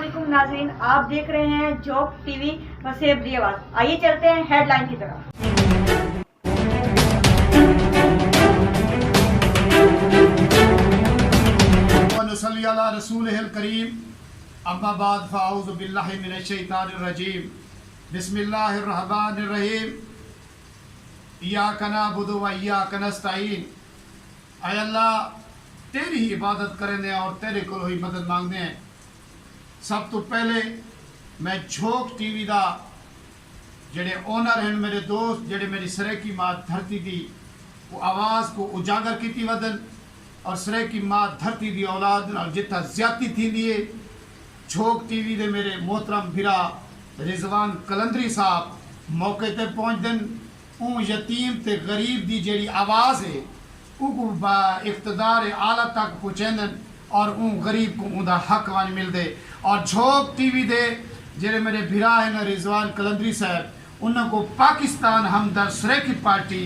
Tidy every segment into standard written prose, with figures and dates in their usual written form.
अस्सलामुअलैकुम नाज़रीन, आप देख रहे हैं जॉब टीवी वसेब दी आवाज़। आइए चलते हैं हेडलाइन की तरफ। वनुसल्ली अला रसूलिहिल करीम, अम्मा बाद फ़अऊज़ु बिल्लाहि मिनश शैतानिर रजीम, बिस्मिल्लाहिर रहमानिर रहीम, इय्याका नअबुदु व इय्याका नस्तईन। ऐ अल्लाह, तेरी ही इबादत करने और तेरे को ही मदद मांगने हैं। सब तो पहले मैं झोंक टीवी का जेडे ओनर हैं, मेरे दोस्त जेडे मेरी सरे की माँ धरती दी वो आवाज़ को उजागर की वदन और सरे की माँ धरती दी औलाद और जितना ज्यादती थी लिए झोंक टीवी दे मेरे मोहतरम भिरा रिजवान कलंदरी साहब मौके ते पहुँच दिन यतीम ते गरीब दी जेड़ी आवाज़ है उनको इक़्तिदार आला तक पहुँचेंदन और गरीब को उनका हक वान मिल दे। और झोंक टीवी दे जेरे मेरे भिरा हैं रिजवान कलंदरी साहब उनको पाकिस्तान हमदर्द सरेकी पार्टी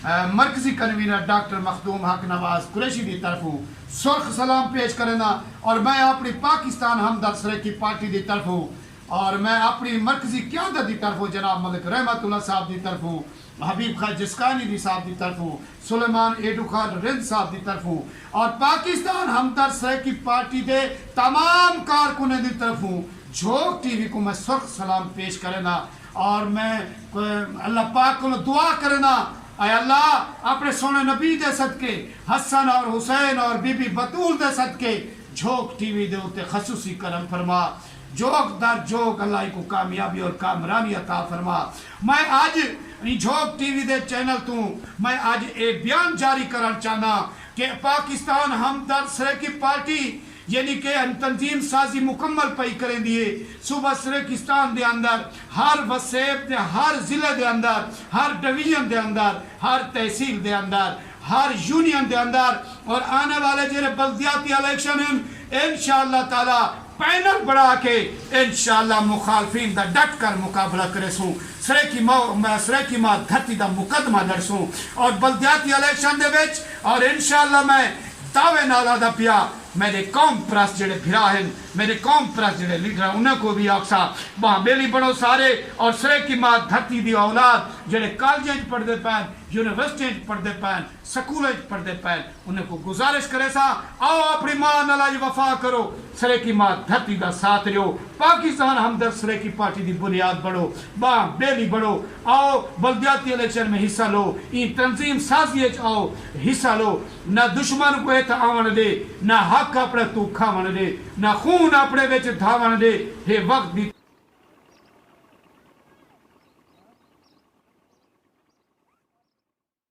मरकजी कन्वीनर डॉक्टर मखदूम हक नवाज कुरैशी की तरफों सुर्ख सलाम पेश करना। और मैं अपनी पाकिस्तान हमदर्द सरेकी पार्टी की तरफों और मैं अपनी मरकजी क़यादत की तरफों जनाब मलिक रहमतुल्लाह साहब की तरफों हबीब खान जिस्कानी दी साहब की तरफों सुलेमान एडू खान रिंद साहब की तरफों और पाकिस्तान हमदर्द सरेकी पार्टी के तमाम कारकुनों की तरफों झोंक टीवी को मैं सुर्ख सलाम पेश करना। और मैं अल्लाह पाक को दुआ करना, ऐ अल्लाह अपने सोने नबी दे सदके हसन और हुसैन और बीबी बतूल दे सदके झोंक टीवी दे उत्ते खसूसी करम फरमा। जोक दर जोक अल्लाह को कामयाबी और कामरानी अता फरमा। मैं आज झोंक टीवी दे चैनल तू मैं आज एक बयान जारी करना चाहना कि पाकिस्तान हमदर्द सरेकी पार्टी यानी कि तंजीम साजी मुकम्मल पई करें दिए सूबा सरेकिस्तान दे अंदर हर वसेब दे हर जिले दे अंदर हर डिवीजन दे अंदर हर तहसील दे अंदर हर यूनियन दे अंदर और आने वाले जेरे बल्दियाती इलेक्शन हैं इंशाअल्लाह ताला पैनल बढ़ा के इंशाअल्लाह मुखालफिन दा डट कर मुकाबला करे सूं सरेकी मां धरती दा मुकदमा लड़सूं और बल्दियाती इलेक्शन दे विच और इंशाअल्लाह मैं दावे नाल दा पिया मेरे कौम प्रस जेडे भिरा हैं मेरे कौम प्रस जेडे लीडर उन्हें को भी आखसा वहाँ बेली बनो सारे और सरेकी मां धरती दी औलाद जेडे कॉलेज पढ़ते पैन यूनिवर्सिटी पढ़ते पैन स्कूल पढ़ते पैन उन्हें को गुजारिश करे सा आओ अपनी मां नाल वफा करो सरेकी मां धरती का साथ रियो पाकिस्तान हमदर्द सरेकी पार्टी की बुनियाद बढ़ो बाह बेली बढ़ो आओ बल्दियाती इलेक्शन में हिस्सा लो इन तंजीम साजी आओ हिस्सा लो ना दुश्मन को इत आवन दे ना हक अपने तू खावन दे ना खून अपने विच धावन दे हे वक्त दी